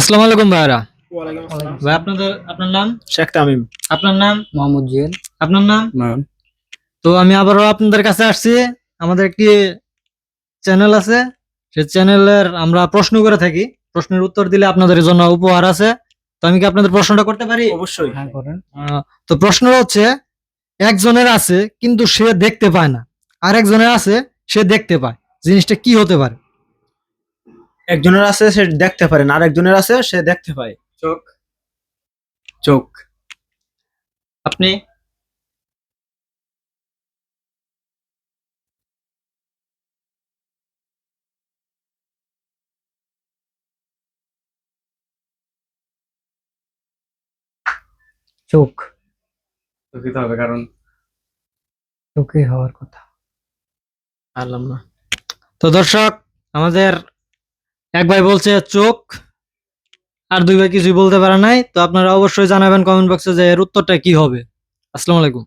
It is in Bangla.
আসসালামু আলাইকুম ভাইরা। ওয়ালাইকুম আসসালাম। ভাই আপনার নাম? শেখ তামিম। আপনার নাম? মোহাম্মদ জুয়েল। আপনার নাম? নয়ন। তো আমি আবারও আপনাদের কাছে আসছি। আমাদের একটি চ্যানেল আছে, সেই চ্যানেলের আমরা প্রশ্ন করে থাকি। প্রশ্নের উত্তর দিলে আপনাদের জন্য উপহার আছে। তো আমি কি আপনাদের প্রশ্নটা করতে পারি? অবশ্যই। হ্যাঁ করেন। তো প্রশ্নটা হচ্ছে, একজনের আছে কিন্তু সে দেখতে পায় না, আর একজনের আছে সে দেখতে পায়, জিনিসটা কি হতে পারে? একজনের আছে সে দেখতে পারে না, আর একজনের আছে সে দেখতে পায়। চোখ। চোখ। আপনি? চোখ। চোখিত হবে কারণ চোখে হওয়ার কথা। পারলাম না। তো দর্শক, আমাদের এক ভাই বলছে চোখ, আর দুই ভাই কিছুই বলতে পারে নাই। তো আপনারা অবশ্যই জানাবেন কমেন্ট বক্সে যে এর উত্তরটা কি হবে। আসসালামু আলাইকুম।